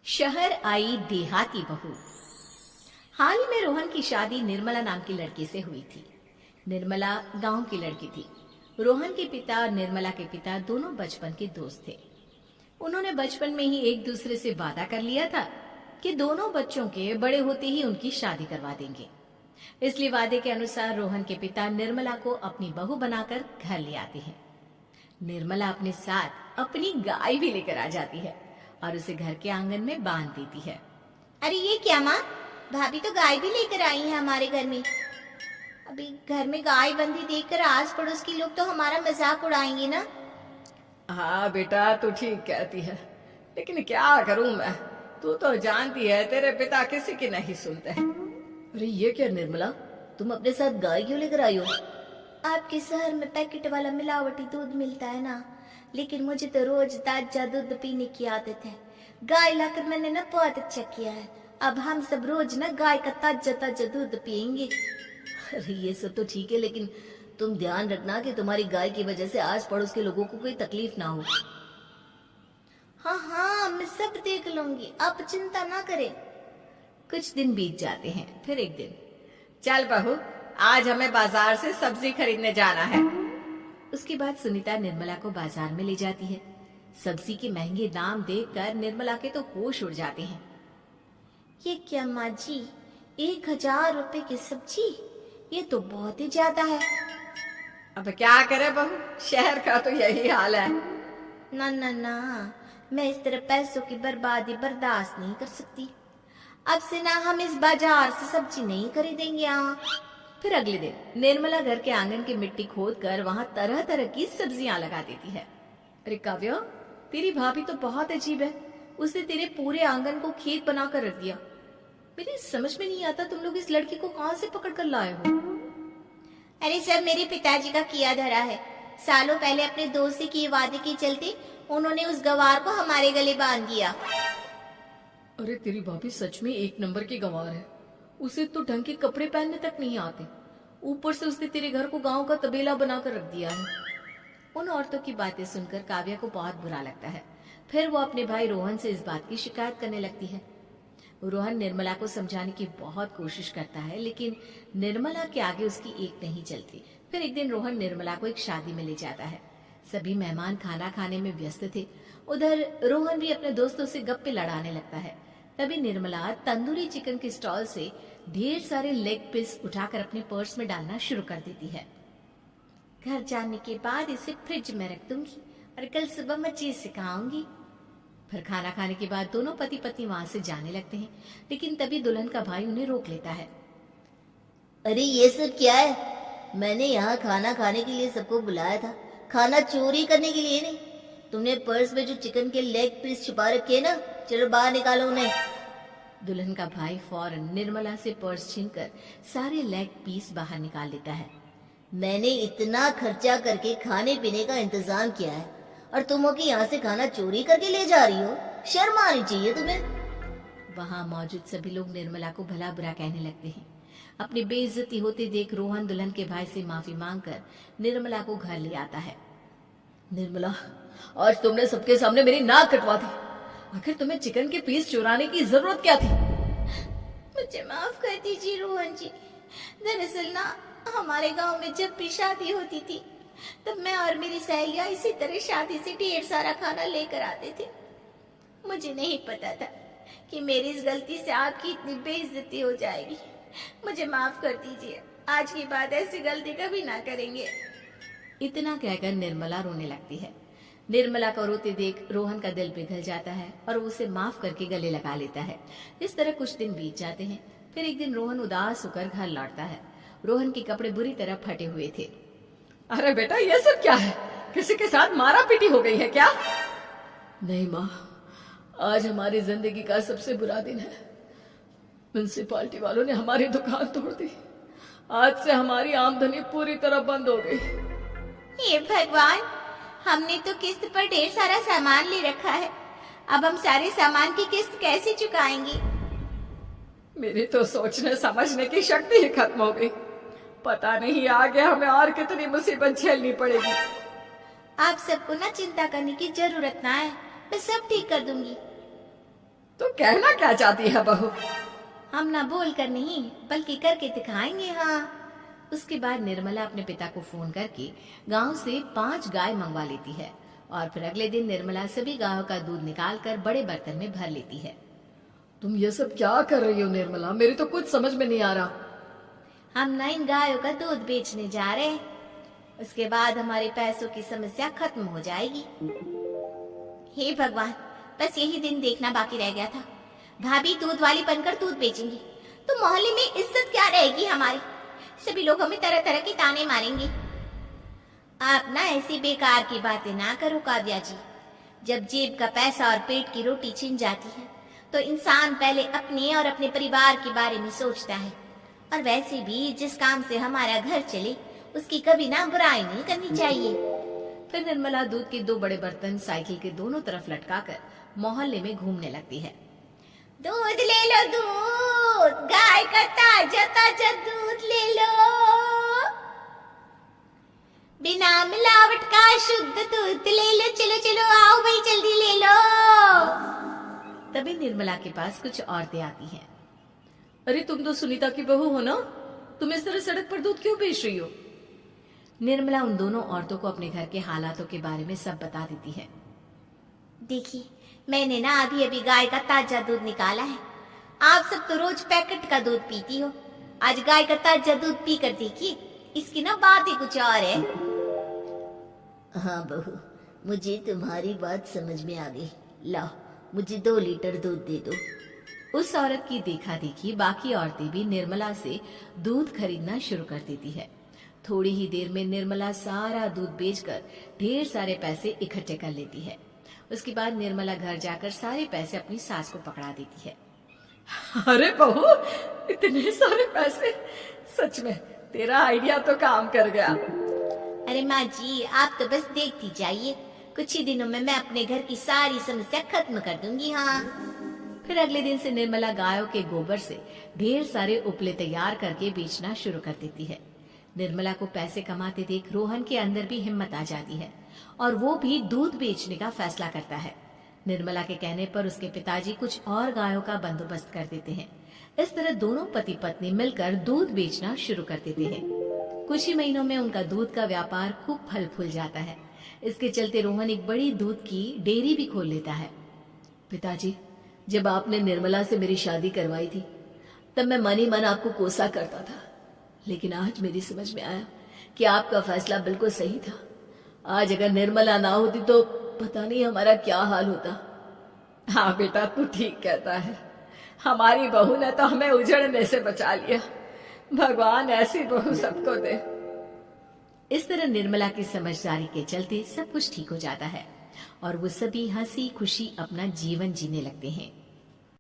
शहर आई देहाती बहू। हाल ही में रोहन की शादी निर्मला नाम की लड़की से हुई थी। निर्मला गांव की लड़की थी। रोहन के पिता और निर्मला के पिता दोनों बचपन के दोस्त थे। उन्होंने बचपन में ही एक दूसरे से वादा कर लिया था कि दोनों बच्चों के बड़े होते ही उनकी शादी करवा देंगे। इसलिए वादे के अनुसार रोहन के पिता निर्मला को अपनी बहू बनाकर घर ले आते हैं। निर्मला अपने साथ अपनी गाय भी लेकर आ जाती है और उसे घर के आंगन में बांध देती है। अरे ये क्या माँ, भाभी तो गाय भी लेकर आई है हमारे घर में। अभी घर में गाय बंधी देखकर आस पड़ोस के लोग तो हमारा मजाक उड़ाएंगे ना। हाँ बेटा, तू ठीक कहती है, लेकिन क्या करूं मैं। तू तो जानती है तेरे पिता किसी की नहीं सुनते। अरे ये क्या निर्मला, तुम अपने साथ गाय क्यों लेकर आई हो? आपके शहर में पैकेट वाला मिलावटी दूध मिलता है ना, लेकिन मुझे तो रोज ताजा दूध पीने की आदत है। गाय लाकर मैंने ना बहुत अच्छा किया है। अब हम सब रोज ना गाय का ताजा ताजा दूध पियेंगे। अरे ये सब तो ठीक है, लेकिन तुम ध्यान रखना कि तुम्हारी गाय की वजह से आस पड़ोस के लोगों को कोई तकलीफ ना हो। हाँ हाँ, मैं सब देख लूंगी, आप चिंता ना करें। कुछ दिन बीत जाते हैं। फिर एक दिन, चल बहू, आज हमें बाजार से सब्जी खरीदने जाना है। उसके बाद सुनीता निर्मला को बाजार में ले जाती है। सब्जी के महंगे दाम देखकर निर्मला के तो होश उड़ जाते हैं। ये क्या माँ जी, 1000 रुपए की सब्जी, ये तो बहुत ही ज्यादा है। अब क्या करे बहू, शहर का तो यही हाल है। ना ना ना, मैं इस तरह पैसों की बर्बादी बर्दाश्त नहीं कर सकती। अब से ना हम इस बाजार से सब्जी नहीं खरीदेंगे यहाँ। फिर अगले दिन निर्मला घर के आंगन की मिट्टी खोद कर वहाँ तरह तरह की सब्जियां लगा देती है। अरे काव्या, तेरी भाभी तो बहुत अजीब है। उसने तेरे पूरे आंगन को खेत बनाकर रख दिया। मेरी समझ में नहीं आता तुम लोग इस लड़की को कहाँ से पकड़ कर लाए हो। अरे सब मेरे पिताजी का किया धरा है। सालों पहले अपने दोस्त से किए वादे के चलते उन्होंने उस गवार को हमारे गले बांध दिया। अरे तेरी भाभी सच में एक नंबर की गंवार है। उसे तो ढंग के कपड़े पहनने तक नहीं आते, ऊपर से उसने तेरे घर को गांव का तबेला बनाकर रख दिया है। उन औरतों की बातें सुनकर काव्या को बहुत बुरा लगता है। फिर वो अपने भाई रोहन से इस बात की शिकायत करने लगती है। रोहन निर्मला को समझाने की बहुत कोशिश करता है, लेकिन निर्मला के आगे उसकी एक नहीं चलती। फिर एक दिन रोहन निर्मला को एक शादी में ले जाता है। सभी मेहमान खाना खाने में व्यस्त थे। उधर रोहन भी अपने दोस्तों से गप्पे लड़ाने लगता है। तभी निर्मला तंदूरी चिकन के स्टॉल से ढेर सारे लेग पीस उठाकर अपने पर्स में डालना शुरू कर देती है। घर जाने के बाद इसे फ्रिज में रख दूंगी और कल सुबह मैं चीज सिखाऊंगी। फिर खाना खाने के बाद दोनों पति पत्नी वहां से जाने लगते हैं, लेकिन तभी दुल्हन का भाई उन्हें रोक लेता है। अरे ये सब क्या है? मैंने यहाँ खाना खाने के लिए सबको बुलाया था, खाना चोरी करने के लिए नहीं। तुमने पर्स में जो चिकन के लेग पीस छुपा रखे हैं ना, चलो बाहर निकालो उन्हें। दुल्हन का भाई फौरन निर्मला से पर्स छीनकर सारे लेग पीस बाहर निकाल लेता है। मैंने इतना खर्चा करके खाने पीने का इंतजाम किया है और तुम हो कि यहाँ से खाना चोरी करके ले जा रही हो? शर्म आनी चाहिए तुम्हें। वहां मौजूद सभी लोग निर्मला को भला बुरा कहने लगते हैं। अपनी बेइज्जती होते देख रोहन दुल्हन के भाई से माफी मांगकर निर्मला को घर ले आता है। निर्मला, आज तुमने सबके सामने मेरी नाक कटवा दी। आखिर तुम्हें चिकन के पीस चुराने की जरूरत क्या थी? मुझे माफ कर दीजिए रोहन जी। दरअसल ना, हमारे गांव में जब भी शादी होती थी तब मैं और मेरी सहेलियां इसी तरह शादी से ढेर सारा खाना लेकर आते थे। मुझे नहीं पता था कि मेरी इस गलती से आपकी इतनी बेइज्जती हो जाएगी। मुझे माफ कर दीजिए, आज के बाद ऐसी गलती कभी ना करेंगे। इतना कहकर निर्मला रोने लगती है। निर्मला को रोते देख रोहन का दिल पिघल जाता है और उसे माफ करके गले लगा लेता है। इस तरह कुछ दिन बीत जाते हैं। फिर एक दिन रोहन उदास होकर घर लौटता है। रोहन के कपड़े बुरी तरह फटे हुए थे। अरे बेटा, ये सब क्या है? किसी के साथ मारा पीटी हो गई है क्या? नहीं माँ, आज हमारी जिंदगी का सबसे बुरा दिन है। म्युनिसिपालिटी वालों ने हमारी दुकान तोड़ दी। आज से हमारी आमदनी पूरी तरह बंद हो गई। हे भगवान, हमने तो किस्त पर ढेर सारा सामान ले रखा है। अब हम सारे सामान की किस्त कैसे चुकाएंगे? मेरी तो सोचने समझने की शक्ति ही खत्म हो गई। पता नहीं आगे हमें और कितनी मुसीबत झेलनी पड़ेगी। आप सबको ना चिंता करने की जरूरत ना है, मैं सब ठीक कर दूंगी। तो कहना क्या चाहती है बहू? हम ना बोल कर नहीं बल्कि करके दिखाएंगे। हाँ। उसके बाद निर्मला अपने पिता को फोन करके गांव से 5 गाय मंगवा लेती है और फिर अगले दिन निर्मला सभी गायों का दूध निकालकर बड़े बर्तन में भर लेती है। तुम ये सब क्या कर रही हो निर्मला? मेरी तो कुछ समझ में नहीं आ रहा। हम ना इन गायों का दूध बेचने जा रहे हैं। उसके बाद हमारे पैसों की समस्या खत्म हो जाएगी। हे भगवान, बस यही दिन देखना बाकी रह गया था। भाभी दूध वाली बनकर दूध बेचेंगी तो मोहल्ले में इज्जत क्या रहेगी हमारी? सभी लोग हमें तरह तरह के ताने मारेंगे। आप ना ऐसी बेकार की बातें ना करो काव्या जी। जब जेब का पैसा और पेट की रोटी छिन जाती है तो इंसान पहले अपने और अपने परिवार के बारे में सोचता है। और वैसे भी जिस काम से हमारा घर चले उसकी कभी ना बुराई नहीं करनी चाहिए। फिर निर्मला दूध के 2 बड़े बर्तन साइकिल के दोनों तरफ लटकाकर मोहल्ले में घूमने लगती है। दूध ले लो, दूध, गाय का ताजा ताजा दूध ले लो, बिना मिलावट का शुद्ध दूध ले लो। चलो चलो आओ भाई, जल्दी ले लो। तभी निर्मला के पास कुछ औरतें आती हैं। अरे तुम तो सुनीता की बहू हो ना, तुम इस तरह सड़क पर दूध क्यों बेच रही हो? निर्मला उन दोनों औरतों को अपने घर के हालातों के बारे में सब बता देती है। देखिए, मैंने ना अभी अभी गाय का ताजा दूध निकाला है। आप सब तो रोज पैकेट का दूध पीती हो, आज गाय का ताजा दूध पी कर देखिए, इसकी ना बात ही कुछ और है। हाँ बहू, मुझे तुम्हारी बात समझ में आ गई। लाओ, मुझे 2 लीटर दूध दे दो। उस औरत की देखा देखी बाकी औरतें भी निर्मला से दूध खरीदना शुरू कर देती है। थोड़ी ही देर में निर्मला सारा दूध बेचकर ढेर सारे पैसे इकट्ठे कर लेती है। उसके बाद निर्मला घर जाकर सारे पैसे अपनी सास को पकड़ा देती है। अरे बहू, इतने सारे पैसे! सच में तेरा आइडिया तो काम कर गया। अरे माँ जी, आप तो बस देखती जाइए, कुछ ही दिनों में मैं अपने घर की सारी समस्या खत्म कर दूंगी। हाँ। फिर अगले दिन से निर्मला गायों के गोबर से ढेर सारे उपले तैयार करके बेचना शुरू कर देती है। निर्मला को पैसे कमाते देख रोहन के अंदर भी हिम्मत आ जाती है और वो भी दूध बेचने का फैसला करता है। निर्मला के कहने पर उसके पिताजी कुछ और गायों का बंदोबस्त कर देते हैं। इस तरह दोनों पति पत्नी मिलकर दूध बेचना शुरू कर देते हैं। कुछ ही महीनों में उनका दूध का व्यापार खूब फल फूल जाता है। इसके चलते रोहन एक बड़ी दूध की डेयरी भी खोल लेता है। पिताजी, जब आपने निर्मला से मेरी शादी करवाई थी तब मैं मन ही मन आपको कोसा करता था, लेकिन आज मेरी समझ में आया कि आपका फैसला बिल्कुल सही था। आज अगर निर्मला ना होती तो पता नहीं हमारा क्या हाल होता। हाँ बेटा, तू ठीक कहता है। हमारी बहू ने तो हमें उजड़ने से बचा लिया। भगवान ऐसी बहू सबको दे। इस तरह निर्मला की समझदारी के चलते सब कुछ ठीक हो जाता है और वो सभी हंसी खुशी अपना जीवन जीने लगते हैं।